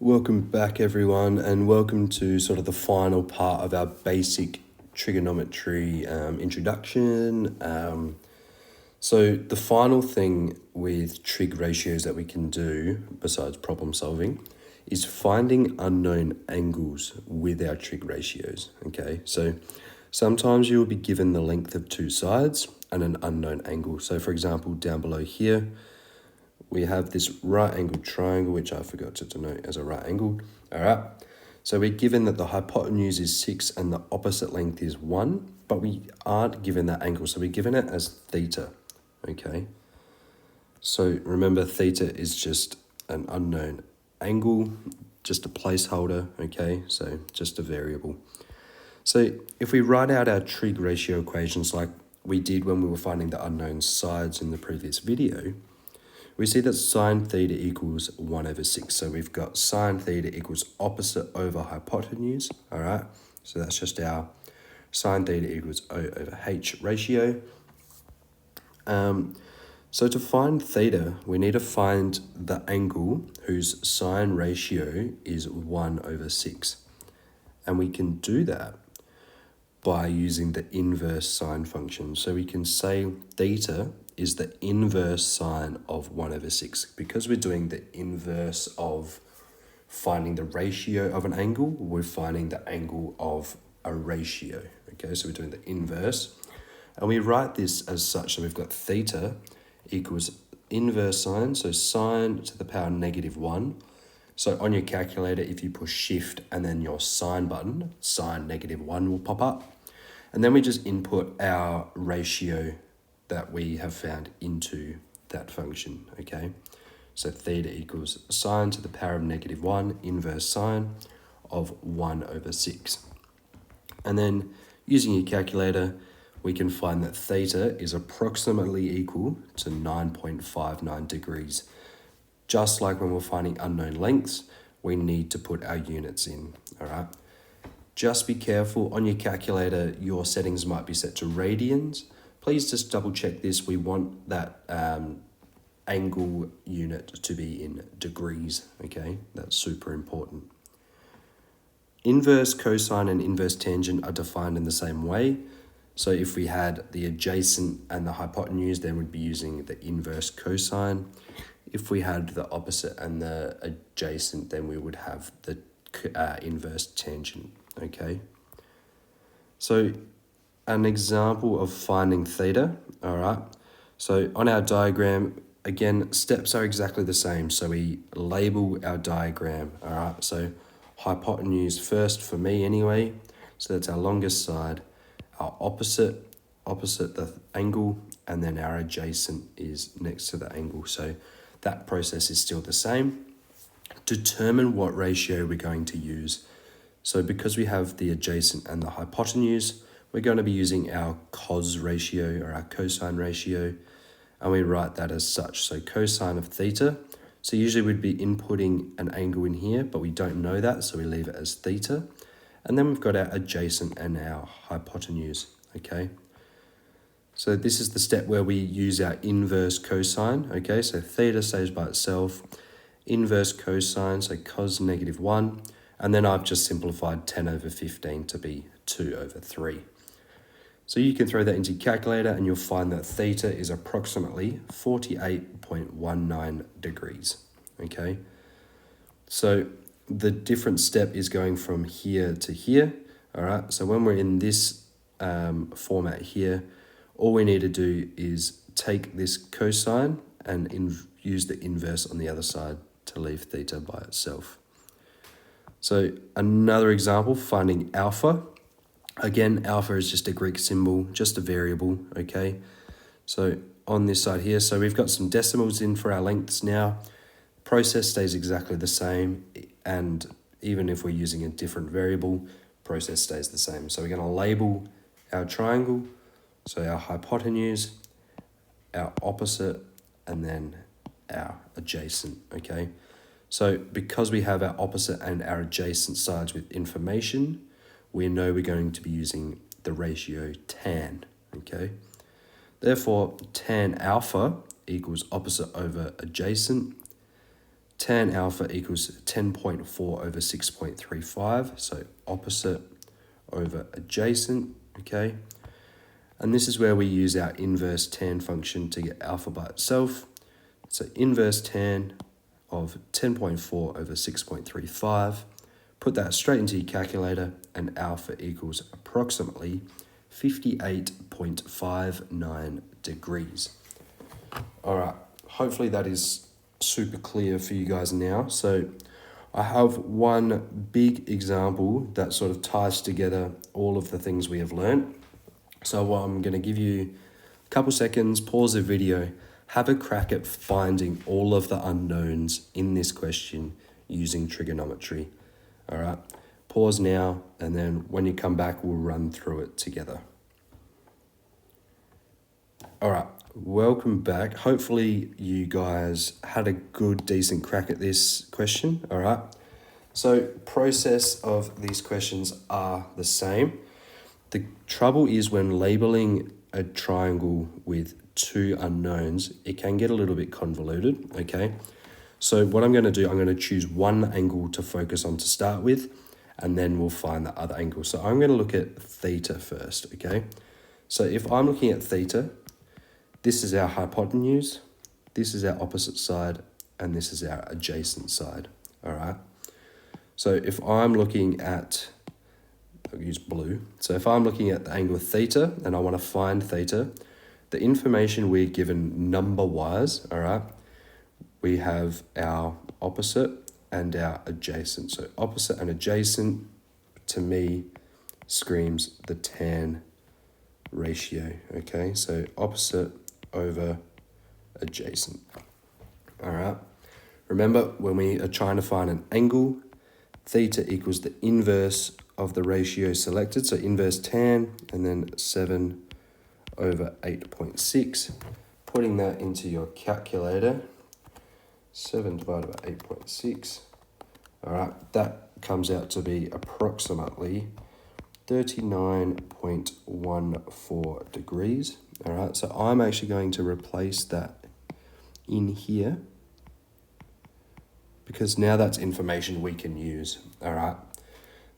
Welcome back everyone, and welcome to sort of the final part of our basic trigonometry introduction. So the final thing with trig ratios that we can do, besides problem solving, is finding unknown angles with our trig ratios, okay? So sometimes you'll be given the length of two sides and an unknown angle. So for example, down below here, we have this right angled triangle, which I forgot to denote as a right angle. All right. So we're given that the hypotenuse is 6 and the opposite length is 1, but we aren't given that angle. So we're given it as theta. Okay. So remember, theta is just an unknown angle, just a placeholder. Okay. So just a variable. So if we write out our trig ratio equations like we did when we were finding the unknown sides in the previous video, we see that sine theta equals 1 over 6. So we've got sine theta equals opposite over hypotenuse, all right? So that's just our sine theta equals O over H ratio. So to find theta, we need to find the angle whose sine ratio is 1 over 6. And we can do that by using the inverse sine function. So we can say theta is the inverse sine of 1 over 6. Because we're doing the inverse of finding the ratio of an angle, we're finding the angle of a ratio. Okay, so we're doing the inverse. And we write this as such, so we've got theta equals inverse sine, so sine to the power negative 1. So on your calculator, if you push shift and then your sine button, sine negative 1 will pop up. And then we just input our ratio that we have found into that function, okay? So theta equals sine to the power of negative 1 inverse sine of 1 over 6. And then using your calculator, we can find that theta is approximately equal to 9.59 degrees. Just like when we're finding unknown lengths, we need to put our units in, all right? Just be careful on your calculator, your settings might be set to radians. Please just double check this. We want that angle unit to be in degrees, okay? That's super important. Inverse cosine and inverse tangent are defined in the same way. So if we had the adjacent and the hypotenuse, then we'd be using the inverse cosine. If we had the opposite and the adjacent, then we would have the inverse tangent, okay? So an example of finding theta, all right? So on our diagram, again, steps are exactly the same. So we label our diagram, all right? So hypotenuse first for me anyway. So that's our longest side. Our opposite the angle, and then our adjacent is next to the angle. So that process is still the same. Determine what ratio we're going to use. So because we have the adjacent and the hypotenuse, we're going to be using our cos ratio or our cosine ratio, and we write that as such. So cosine of theta. So usually we'd be inputting an angle in here, but we don't know that, so we leave it as theta. And then we've got our adjacent and our hypotenuse, okay? So this is the step where we use our inverse cosine, okay? So theta stays by itself, inverse cosine, so cos negative 1, and then I've just simplified 10 over 15 to be 2 over 3. So you can throw that into your calculator and you'll find that theta is approximately 48.19 degrees, okay? So the different step is going from here to here, all right? So when we're in this format here, all we need to do is take this cosine and use the inverse on the other side to leave theta by itself. So another example, finding alpha. Again, alpha is just a Greek symbol, just a variable, okay? So on this side here, so we've got some decimals in for our lengths now. Process stays exactly the same, and even if we're using a different variable, process stays the same. So we're going to label our triangle, so our hypotenuse, our opposite, and then our adjacent, okay? So because we have our opposite and our adjacent sides with information, we know we're going to be using the ratio tan, okay? Therefore, tan alpha equals opposite over adjacent. tan alpha equals 10.4 over 6.35, so opposite over adjacent, okay? And this is where we use our inverse tan function to get alpha by itself. So inverse tan of 10.4 over 6.35, put that straight into your calculator, and alpha equals approximately 58.59 degrees. All right, hopefully that is super clear for you guys now. So I have one big example that sort of ties together all of the things we have learned. So I'm going to give you a couple seconds, pause the video, have a crack at finding all of the unknowns in this question using trigonometry. All right, pause now, and then when you come back, we'll run through it together. All right, welcome back. Hopefully you guys had a good, decent crack at this question. All right, so process of these questions are the same. The trouble is when labeling a triangle with two unknowns, it can get a little bit convoluted, okay? So what I'm going to do, I'm going to choose one angle to focus on to start with, and then we'll find the other angle. So I'm going to look at theta first, okay? So if I'm looking at theta, this is our hypotenuse, this is our opposite side, and this is our adjacent side, all right? So if I'm looking at, I'll use blue. So if I'm looking at the angle theta and I want to find theta, the information we're given number-wise, all right, we have our opposite and our adjacent. So opposite and adjacent, to me, screams the tan ratio, okay? So opposite over adjacent, all right? Remember, when we are trying to find an angle, theta equals the inverse of the ratio selected, so inverse tan, and then 7 over 8.6. Putting that into your calculator, 7 divided by 8.6. All right, that comes out to be approximately 39.14 degrees. All right, so I'm actually going to replace that in here because now that's information we can use. All right.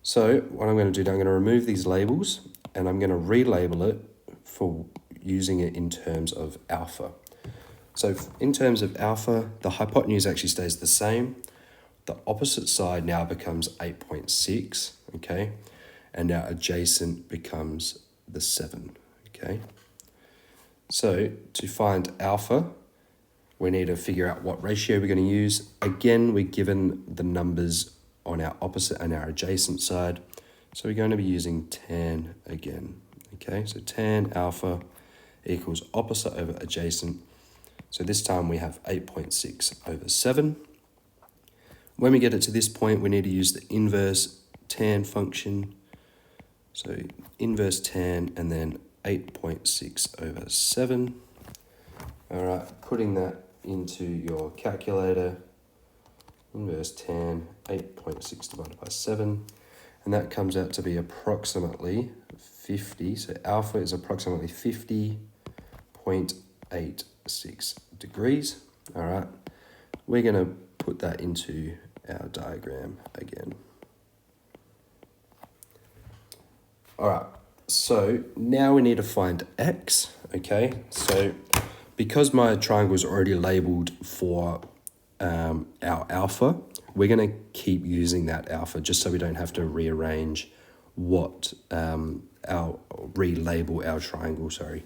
So what I'm going to do, I'm going to remove these labels and I'm going to relabel it for using it in terms of alpha. So in terms of alpha, the hypotenuse actually stays the same. The opposite side now becomes 8.6, okay? And our adjacent becomes the 7, okay? So to find alpha, we need to figure out what ratio we're going to use. Again, we're given the numbers on our opposite and our adjacent side. So we're going to be using tan again, okay? So tan alpha equals opposite over adjacent. So this time we have 8.6 over 7. When we get it to this point, we need to use the inverse tan function. So inverse tan and then 8.6 over 7. All right, putting that into your calculator, inverse tan, 8.6 divided by 7, and that comes out to be approximately 50. So alpha is approximately 50.86 degrees. All right, we're going to put that into our diagram again. All right, so now we need to find x, okay? So because my triangle is already labeled for our alpha, we're going to keep using that alpha just so we don't have to rearrange what relabel our triangle, sorry.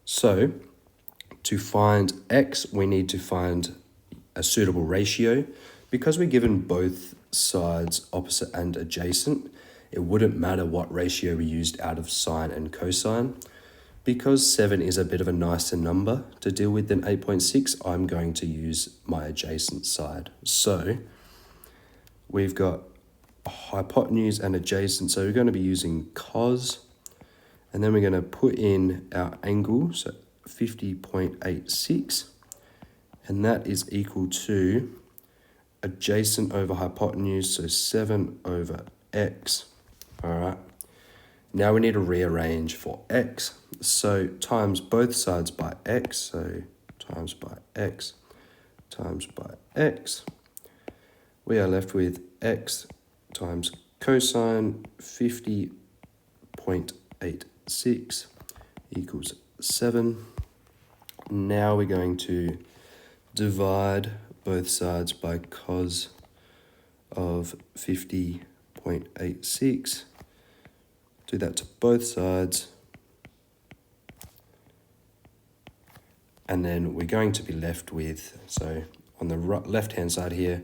So to find x, we need to find a suitable ratio. Because we're given both sides, opposite and adjacent, it wouldn't matter what ratio we used out of sine and cosine. Because 7 is a bit of a nicer number to deal with than 8.6, I'm going to use my adjacent side. So we've got hypotenuse and adjacent, so we're going to be using cos, and then we're going to put in our angle, so 50.86, and that is equal to adjacent over hypotenuse, so 7 over x. All right. Now we need to rearrange for x. So times both sides by x, so times by x, times by x. We are left with x times cosine 50.86 equals 7. Now we're going to divide both sides by cos of 50.86. Do that to both sides. And then we're going to be left with, so on the left-hand side here,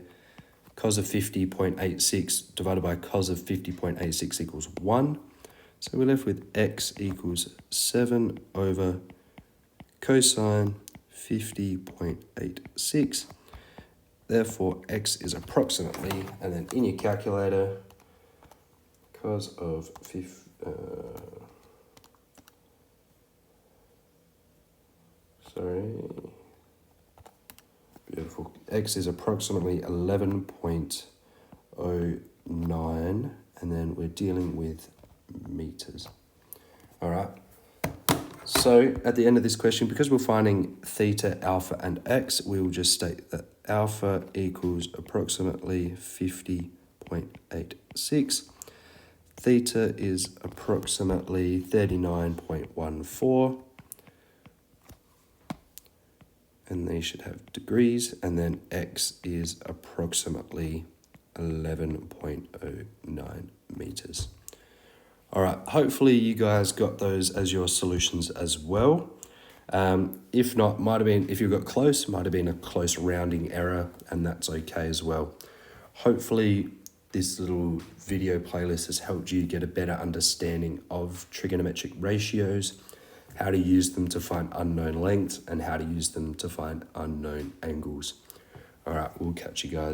cos of 50.86 divided by cos of 50.86 equals 1. So we're left with x equals 7 over cosine 50.86. Therefore, x is approximately, and then in your calculator, cos of 50, beautiful. X is approximately 11.09, and then we're dealing with meters. All right. So at the end of this question, because we're finding theta, alpha, and x, we will just state that alpha equals approximately 50.86. Theta is approximately 39.14. And they should have degrees, and then x is approximately 11.09 meters. All right, hopefully you guys got those as your solutions as well. If not, might have been, if you got close, might have been a close rounding error, and that's okay as well. Hopefully this little video playlist has helped you get a better understanding of trigonometric ratios, how to use them to find unknown lengths, and how to use them to find unknown angles. All right, we'll catch you guys.